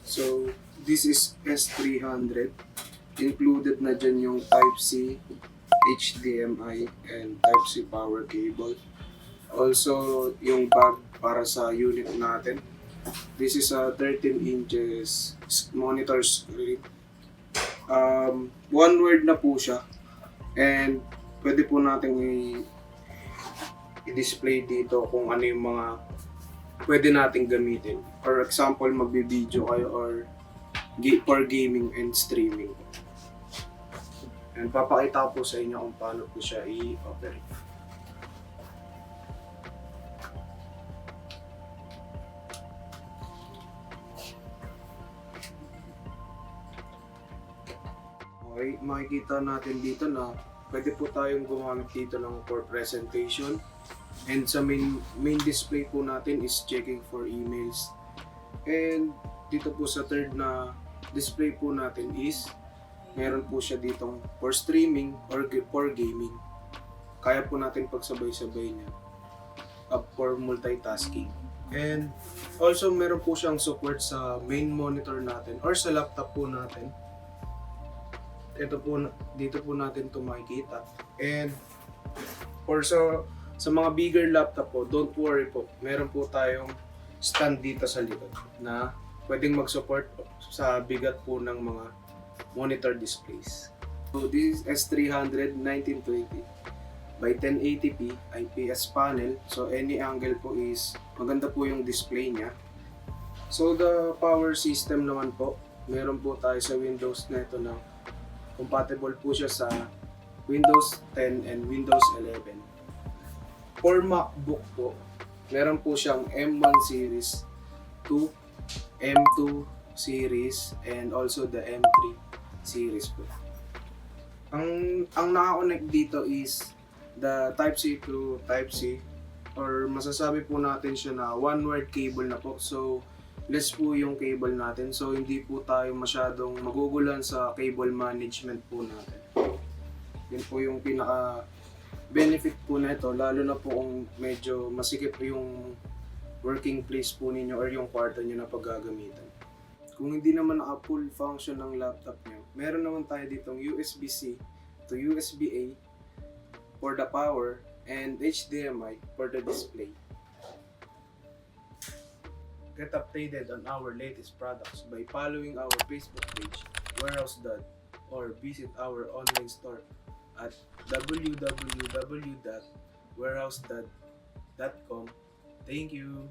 So, this is S300. Included na dyan yung Type-C, HDMI, and Type-C power cable. Also, yung bag para sa unit natin. This is a 13 inches monitor screen. One word na po siya. And pwede po natin i-display dito kung ano yung mga pwede nating gamitin. For example, magbi-video kayo or for gaming and streaming. And papakita ko po sa inyo kung paano po siya i-operate. Okay, makikita natin dito na pwede po tayong gumamit dito ng for presentation. And sa main display po natin is checking for emails. And dito po sa third na display po natin is meron po siya ditong for streaming or for gaming. Kaya po natin pagsabay-sabay niya for multitasking. And also meron po siyang support sa main monitor natin or sa laptop po natin. Ito po, dito po natin ito makikita. And for sa mga bigger laptop po, don't worry po. Meron po tayong stand dito sa likod na pwedeng mag-support sa bigat po ng mga monitor displays. So this is S300 1920 by 1080p IPS panel. So any angle po is maganda po yung display niya. So the power system naman po, meron po tayo sa Windows na ito na compatible po siya sa Windows 10 and Windows 11. For MacBook po, meron po siyang M1 series, 2, M2 series, and also the M3 series po. Ang naka-connect dito is the Type-C to Type-C, or masasabi po natin siya na one-wire cable na po. So less po yung cable natin, so hindi po tayo masyadong magugulan sa cable management po natin. Yun po yung pinaka benefit po na ito, lalo na po kung medyo masikip yung working place po ninyo or yung kwarto nyo na paggagamitan. Kung hindi naman naka full function ng laptop nyo, meron naman tayo ditong USB-C to USB-A for the power and HDMI for the display. Get updated on our latest products by following our Facebook page, Warehouse.com, or visit our online store at www.warehouse.com. Thank you!